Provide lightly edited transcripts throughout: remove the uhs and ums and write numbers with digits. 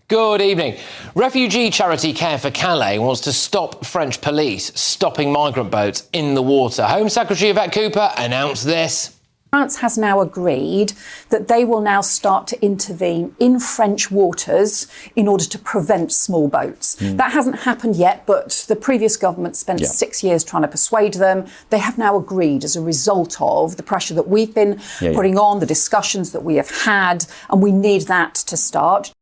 Good evening. Refugee charity Care4Calais wants to stop French police stopping migrant boats in the water. Home Secretary Yvette Cooper announced this. France has now agreed that they will now start to intervene in French waters in order to prevent small boats. That hasn't happened yet, but the previous government spent 6 years trying to persuade them. They have now agreed as a result of the pressure that we've been putting on, the discussions that we have had, and we need that to start.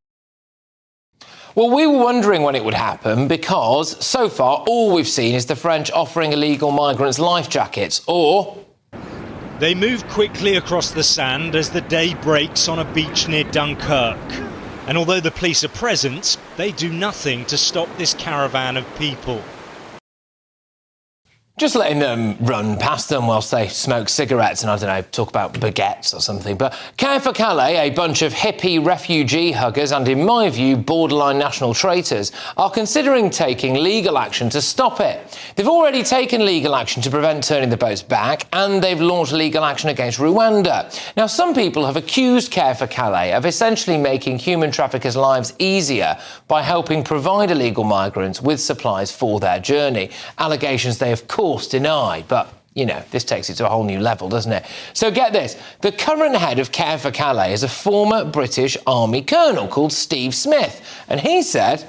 Well, we were wondering when it would happen because, so far, all we've seen is the French offering illegal migrants life jackets or... They move quickly across the sand as the day breaks on a beach near Dunkirk. And although the police are present, they do nothing to stop this caravan of people. Just letting them run past them whilst they smoke cigarettes and, I don't know, talk about baguettes or something. But Care4Calais, a bunch of hippie refugee huggers and, in my view, borderline national traitors, are considering taking legal action to stop it. They've already taken legal action to prevent turning the boats back, and they've launched legal action against Rwanda. Now, some people have accused Care4Calais of essentially making human traffickers' lives easier by helping provide illegal migrants with supplies for their journey. Allegations they, of course, denied, but, you know, this takes it to a whole new level, doesn't it? So get this, the current head of Care4Calais is a former British Army colonel called Steve Smith, and he said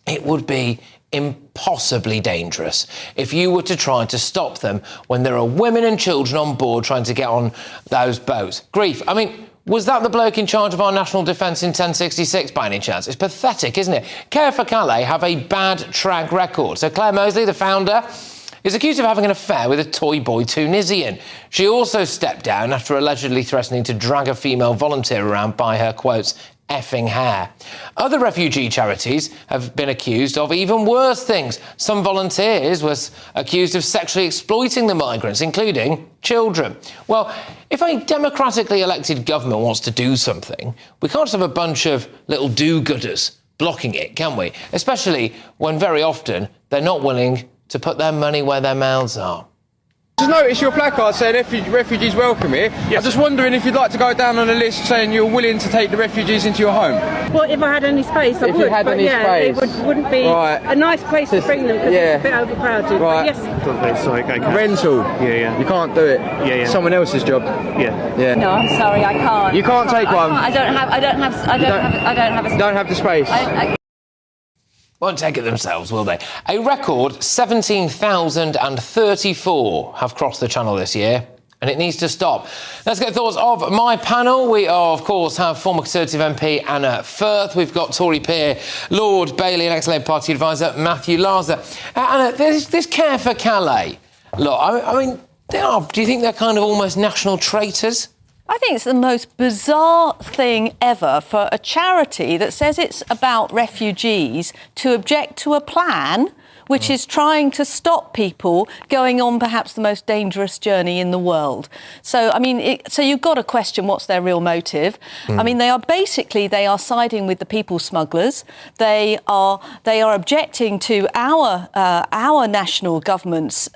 it would be impossibly dangerous if you were to try to stop them when there are women and children on board trying to get on those boats. Grief, I mean, was that the bloke in charge of our national defence in 1066 by any chance? It's pathetic, isn't it? Care4Calais have a bad track record. So Claire Mosley, the founder, is accused of having an affair with a toy boy Tunisian. She also stepped down after allegedly threatening to drag a female volunteer around by her, quotes, effing hair. Other refugee charities have been accused of even worse things. Some volunteers were accused of sexually exploiting the migrants, including children. Well, if a democratically elected government wants to do something, we can't just have a bunch of little do-gooders blocking it, can we? Especially when very often they're not willing to put their money where their mouths are. Just noticed your placard saying refugees welcome here. Yes. I'm just wondering if you'd like to go down on a list saying you're willing to take the refugees into your home. Well, if I had any space, I would. If you had any space. It wouldn't be a nice place to bring them because it's a bit overcrowded. Right. Yes. Sorry, okay. Rental. Yeah. You can't do it. Yeah. Someone else's job. Yeah. No, I'm sorry, I can't. You can't take one. I don't have a space. Don't have the space. Won't take it themselves, will they? A record 17,034 have crossed the channel this year, and it needs to stop. Let's get thoughts of my panel. We, of course, have former Conservative MP Anna Firth. We've got Tory peer Lord Bailey and ex-Labour Party advisor Matthew Larser. Anna, this Care4Calais, look, I mean, do you think they're kind of almost national traitors? I think it's the most bizarre thing ever for a charity that says it's about refugees to object to a plan which is trying to stop people going on perhaps the most dangerous journey in the world. So, I mean, so you've got to question what's their real motive. I mean, they are siding with the people smugglers. They are objecting to our national government's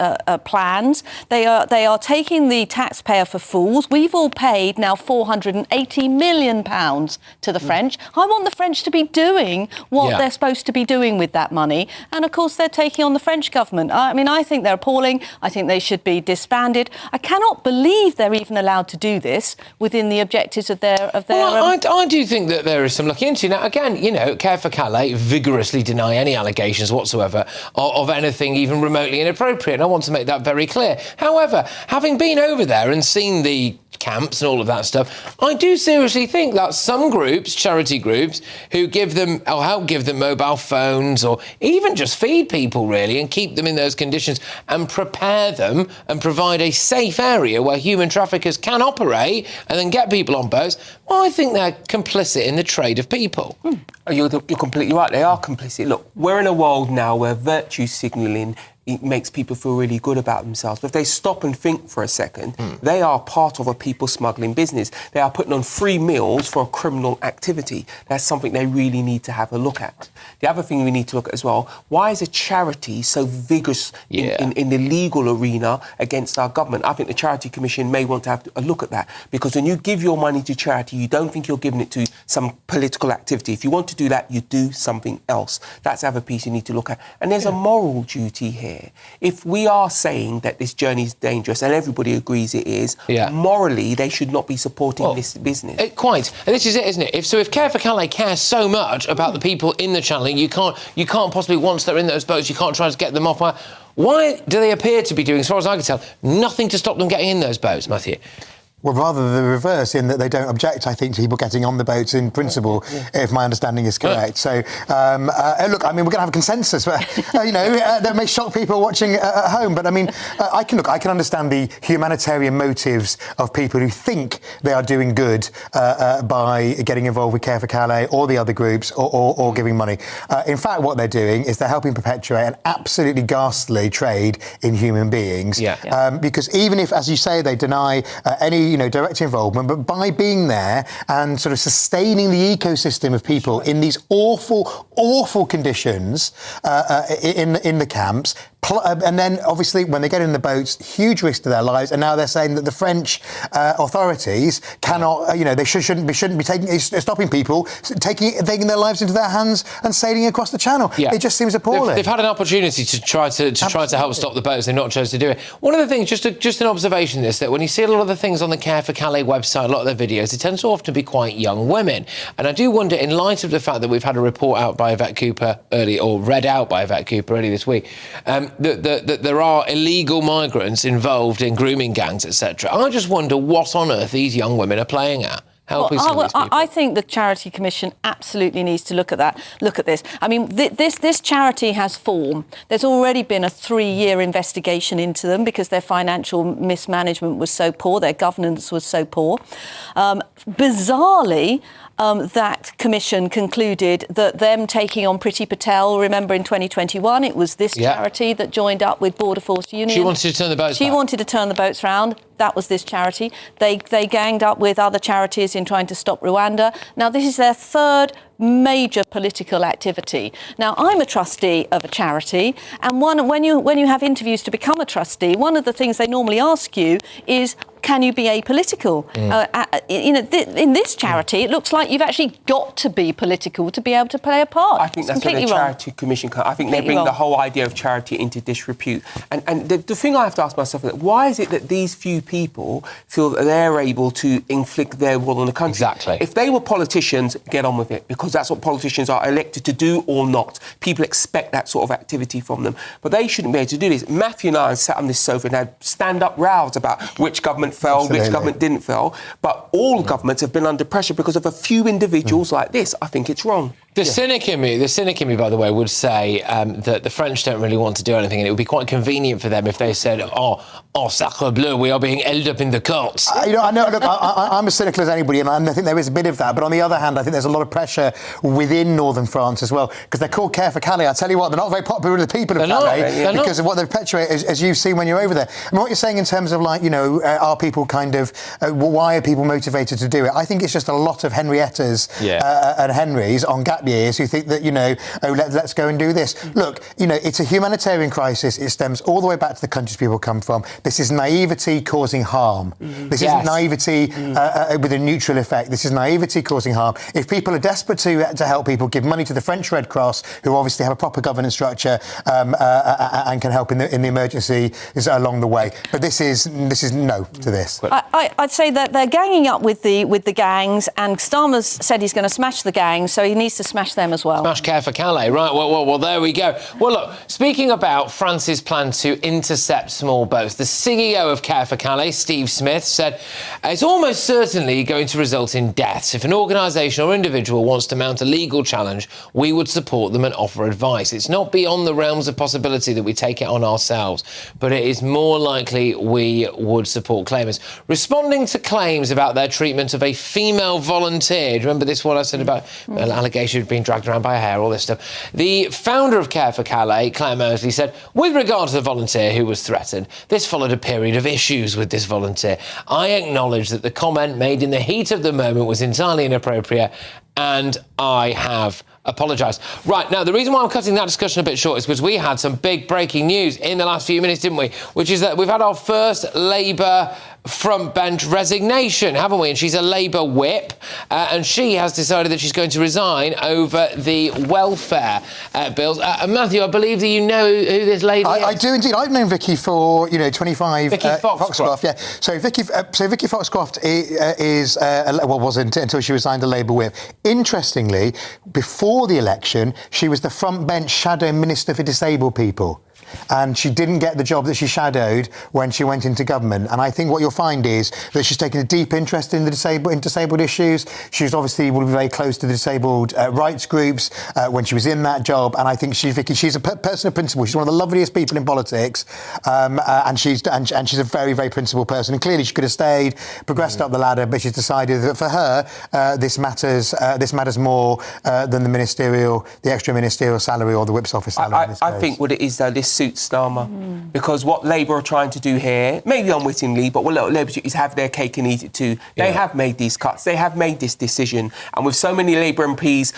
plans. They are taking the taxpayer for fools. We've all paid now £480 million to the French. I want the French to be doing what they're supposed to be doing with that money. And of course, they're taking on the French government. I mean, I think they're appalling. I think they should be disbanded. I cannot believe they're even allowed to do this within the objectives of their. Well, I do think that there is some looking into. Now, again, you know, Care4Calais vigorously deny any allegations whatsoever of anything even remotely inappropriate. And I want to make that very clear. However, having been over there and seen the camps and all of that stuff, I do seriously think that some groups, charity groups, who give them or help give them mobile phones or even just feed people really and keep them in those conditions and prepare them and provide a safe area where human traffickers can operate and then get people on boats, well, I think they're complicit in the trade of people. You're completely right, they are complicit. Look, we're in a world now where virtue signalling it makes people feel really good about themselves. But if they stop and think for a second, they are part of a people smuggling business. They are putting on free meals for a criminal activity. That's something they really need to have a look at. The other thing we need to look at as well, why is a charity so vigorous in the legal arena against our government? I think the Charity Commission may want to have a look at that, because when you give your money to charity, you don't think you're giving it to some political activity. If you want to do that, you do something else. That's the other piece you need to look at. And there's a moral duty here. If we are saying that this journey is dangerous, and everybody agrees it is, morally they should not be supporting this business. Quite. And this is it, isn't it? If Care4Calais cares so much about the people in the Channel, you can't possibly, once they're in those boats, you can't try to get them off. Why do they appear to be doing, as far as I can tell, nothing to stop them getting in those boats, Matthew? Well, rather the reverse, in that they don't object, I think, to people getting on the boats in principle, if my understanding is correct. So, look, I mean, we're going to have a consensus, but, that may shock people watching at home. But, I mean, I can understand the humanitarian motives of people who think they are doing good by getting involved with Care4Calais or the other groups or giving money. In fact, what they're doing is they're helping perpetuate an absolutely ghastly trade in human beings. Because even if, as you say, they deny any direct involvement, but by being there and sort of sustaining the ecosystem of people in these awful conditions in the camps, and then obviously when they get in the boats, huge risk to their lives, and now they're saying that the French authorities cannot, they shouldn't be stopping people taking their lives into their hands and sailing across the Channel. It just seems appalling. They've had an opportunity to try to help stop the boats. They've not chosen to do it. One of the things, just an observation, is that when you see a lot of the things on the Care4Calais website, a lot of their videos, they tend to often be quite young women. And I do wonder, in light of the fact that we've had a report out by Yvette Cooper read out by Yvette Cooper early this week, that there are illegal migrants involved in grooming gangs, etc. I just wonder what on earth these young women are playing at. I think the Charity Commission absolutely needs to look at this. I mean, this charity has form. There's already been a 3-year investigation into them because their financial mismanagement was so poor, their governance was so poor. Bizarrely, that commission concluded that them taking on Priti Patel, remember in 2021, it was this charity that joined up with Border Force Union. She wanted to turn the boats back. She wanted to turn the boats round. That was this charity. They ganged up with other charities in trying to stop Rwanda. Now, this is their third major political activity. Now, I'm a trustee of a charity, and when you have interviews to become a trustee, one of the things they normally ask you is, can you be apolitical? In this charity, it looks like you've actually got to be political to be able to play a part. I think that's where the Charity Commission comes. I think they bring the whole idea of charity into disrepute. And the thing I have to ask myself is, why is it that these few people feel that they're able to inflict their will on the country? Exactly. If they were politicians, get on with it, because that's what politicians are elected to do or not. People expect that sort of activity from them. But they shouldn't be able to do this. Matthew and I sat on this sofa and had stand-up rows about which government fell, which government didn't fail. But all governments have been under pressure because of a few individuals like this. I think it's wrong. The cynic in me, by the way, would say that the French don't really want to do anything, and it would be quite convenient for them if they said, oh, sacre bleu, we are being held up in the courts. I know, look, I'm as cynical as anybody, and I think there is a bit of that. But on the other hand, I think there's a lot of pressure within northern France as well, because they're called Care4Calais. I tell you what, they're not very popular with the people of Calais because of what they perpetuate, as you've seen when you're over there. I mean, what you're saying in terms of, are people kind of, why are people motivated to do it? I think it's just a lot of Henriettas and Henrys on gap years who think that, let's go and do this. Look, it's a humanitarian crisis. It stems all the way back to the countries people come from. This is naivety causing harm. This isn't naivety with a neutral effect. This is naivety causing harm. If people are desperate to help people, give money to the French Red Cross, who obviously have a proper governance structure and can help in the emergency along the way. But this is no to this. I'd say that they're ganging up with the gangs, and Starmer's said he's going to smash the gangs, so he needs to smash them as well. Smash Care4Calais, right? Well, there we go. Well, look, speaking about France's plan to intercept small boats, the CEO of Care4Calais, Steve Smith, said it's almost certainly going to result in deaths. If an organisation or individual wants to mount a legal challenge, we would support them and offer advice. It's not beyond the realms of possibility that we take it on ourselves, but it is more likely we would support claimants. Responding to claims about their treatment of a female volunteer, do you remember this one I said about an allegation of being dragged around by her hair, all this stuff? The founder of Care4Calais, Claire Mosley, said, with regard to the volunteer who was threatened, this followed a period of issues with this volunteer. I acknowledge that the comment made in the heat of the moment was entirely inappropriate, and I have apologised. Right, now, the reason why I'm cutting that discussion a bit short is because we had some big breaking news in the last few minutes, didn't we? Which is that we've had our first Labour front bench resignation, haven't we? And she's a Labour whip, and she has decided that she's going to resign over the welfare bills. Matthew, I believe that you know who this lady is. I do indeed. I've known Vicky for 25. Vicky Foxcroft. Yeah. So Vicky Foxcroft wasn't until she resigned a Labour whip. Interestingly, before the election, she was the front bench shadow minister for disabled people. And she didn't get the job that she shadowed when she went into government. And I think what you'll find is that she's taken a deep interest in disabled issues. She's obviously will be very close to the disabled rights groups when she was in that job. And I think she's a person of principle. She's one of the loveliest people in politics, and she's a very, very principled person. And clearly she could have stayed, progressed up the ladder, but she's decided that for her this matters more than the extra ministerial salary or the whip's office salary. I think what it is though, this suits Starmer, because what Labour are trying to do here, maybe unwittingly, but what Labour do is have their cake and eat it too. They have made these cuts, they have made this decision, and with so many Labour MPs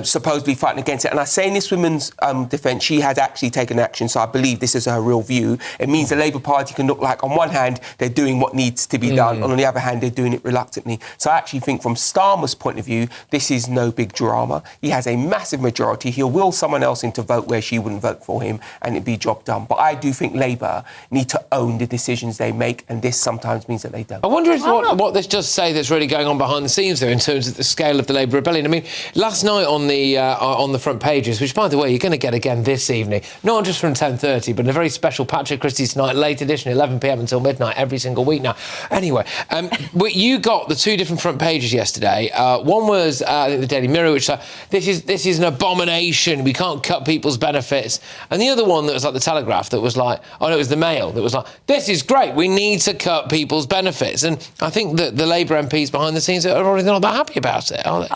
supposedly fighting against it, and I say in this woman's defence, she has actually taken action, so I believe this is her real view. It means the Labour Party can look like, on one hand, they're doing what needs to be done, and on the other hand, they're doing it reluctantly. So I actually think from Starmer's point of view, this is no big drama. He has a massive majority. He'll will someone else in to vote where she wouldn't vote for him, and it'd be job done. But I do think Labour need to own the decisions they make, and this sometimes means that they don't. I wonder if what this does say that's really going on behind the scenes there in terms of the scale of the Labour rebellion. I mean, last night on the front pages, which, by the way, you're going to get again this evening, not just from 10:30, but in a very special Patrick Christys tonight, late edition, 11 p.m. until midnight, every single week now. Anyway, you got the two different front pages yesterday. One was I think the Daily Mirror, which said, this is an abomination, we can't cut people's benefits. And the other one that was like the Telegraph, that was like, oh no, it was the Mail, that was like, this is great, we need to cut people's benefits. And I think that the Labour MPs behind the scenes are already not that happy about it, are they?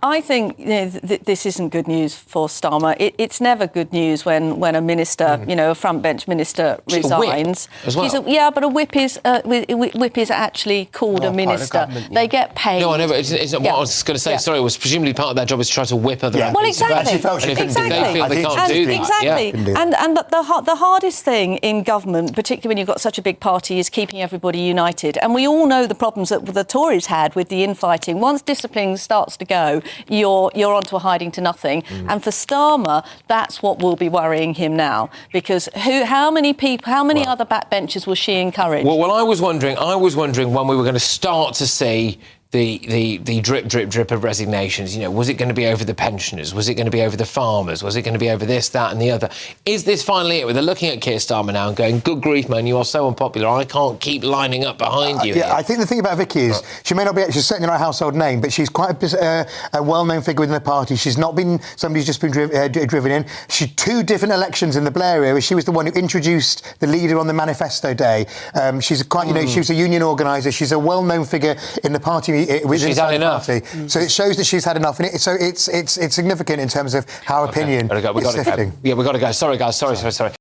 I think this isn't good news for Starmer. It's never good news when a minister, a front bench minister resigns. As well. But a whip is actually called a minister. They get paid. No, I know, but it's what I was going to say. Sorry, was presumably part of their job is to try to whip other MPs. Well, exactly. They feel they can't do that. Exactly. And the hardest thing in government, particularly when you've got such a big party, is keeping everybody united. And we all know the problems that the Tories had with the infighting. Once discipline starts to go, you're onto a hiding to nothing. And for Starmer, that's what will be worrying him now, because how many other backbenchers will she encourage? Well, I was wondering when we were going to start to see the drip of resignations. Was it going to be over the pensioners? Was it going to be over the farmers? Was it going to be over this, that and the other? Is this finally it? Where they're looking at Keir Starmer now and going, good grief, man, you are so unpopular, I can't keep lining up behind you. I think the thing about Vicky is she may not be, she's certainly not a household name, but she's quite a well-known figure within the party. She's not been somebody who's just been driven in. She two different elections in the Blair era. She was the one who introduced the leader on the manifesto day. She's quite, she was a union organiser. She's a well-known figure in the party. She's had enough. So it shows that she's had enough. And so it's significant in terms of how opinion is shifting. Yeah, we've got to go. Sorry, guys. Sorry.